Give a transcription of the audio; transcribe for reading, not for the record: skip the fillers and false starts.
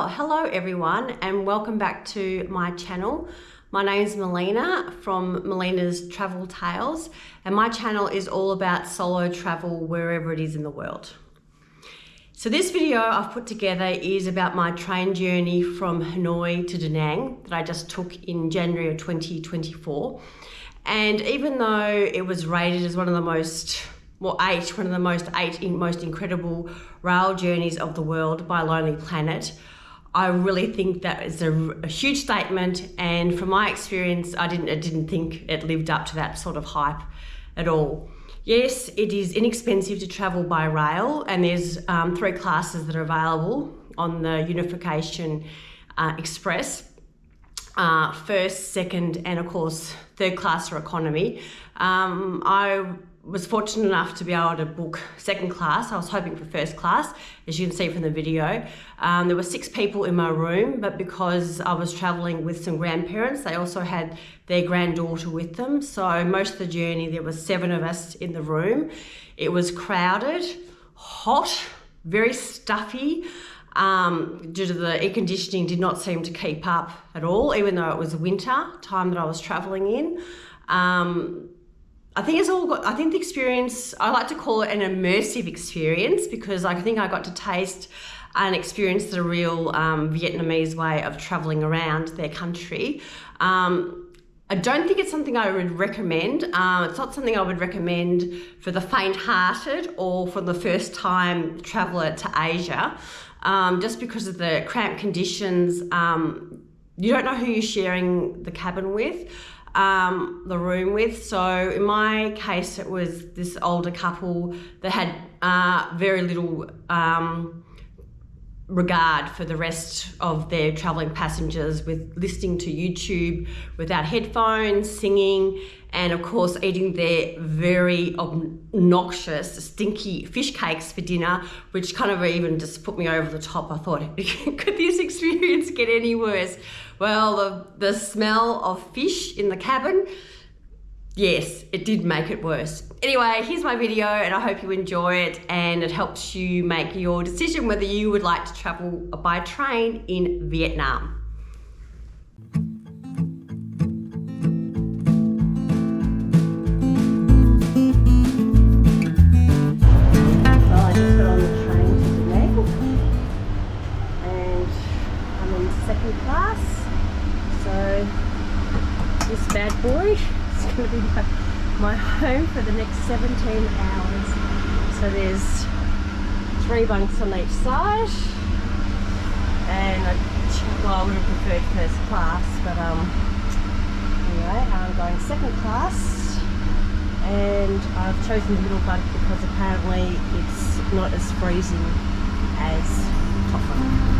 Well, hello everyone and welcome back to my channel. My name is Melina from Melina's Travel Tales, and my channel is all about solo travel wherever it is in the world. So this video I've put together is about my train journey from Hanoi to Da Nang that I just took in January of 2024. And even though it was rated as one of the most incredible rail journeys of the world by Lonely Planet, I really think that is a huge statement, and from my experience I didn't think it lived up to that sort of hype at all. Yes, it is inexpensive to travel by rail, and there's 3 classes that are available on the Unification Express. First, second, and of course third class or economy. I was fortunate enough to be able to book second class. I was hoping for first class, as you can see from the video. There were 6 people in my room, but because I was traveling with some grandparents, they also had their granddaughter with them. So most of the journey, there were 7 of us in the room. It was crowded, hot, very stuffy. Due to the air conditioning did not seem to keep up at all, even though it was winter time that I was traveling in. I think the experience, I like to call it an immersive experience, because I think I got to taste and experience the real Vietnamese way of traveling around their country. I don't think it's something I would recommend. It's not something I would recommend for the faint-hearted or for the first-time traveller to Asia, just because of the cramped conditions. You don't know who you're sharing the cabin with, the room with. So in my case, it was this older couple that had very little regard for the rest of their traveling passengers, with listening to YouTube without headphones, singing, and of course eating their very obnoxious, stinky fish cakes for dinner, which kind of even just put me over the top. I thought, could this experience get any worse? Well, the smell of fish in the cabin, yes, it did make it worse. Anyway, here's my video, and I hope you enjoy it and it helps you make your decision whether you would like to travel by train in Vietnam. Well, I just got on the train to Da Nang, and I'm in second class. So this bad boy is going to be my home for the next 17 hours. So there's 3 bunks on each side, and I would have preferred first class, but anyway, I'm going second class, and I've chosen the middle bunk because apparently it's not as freezing as top bunk.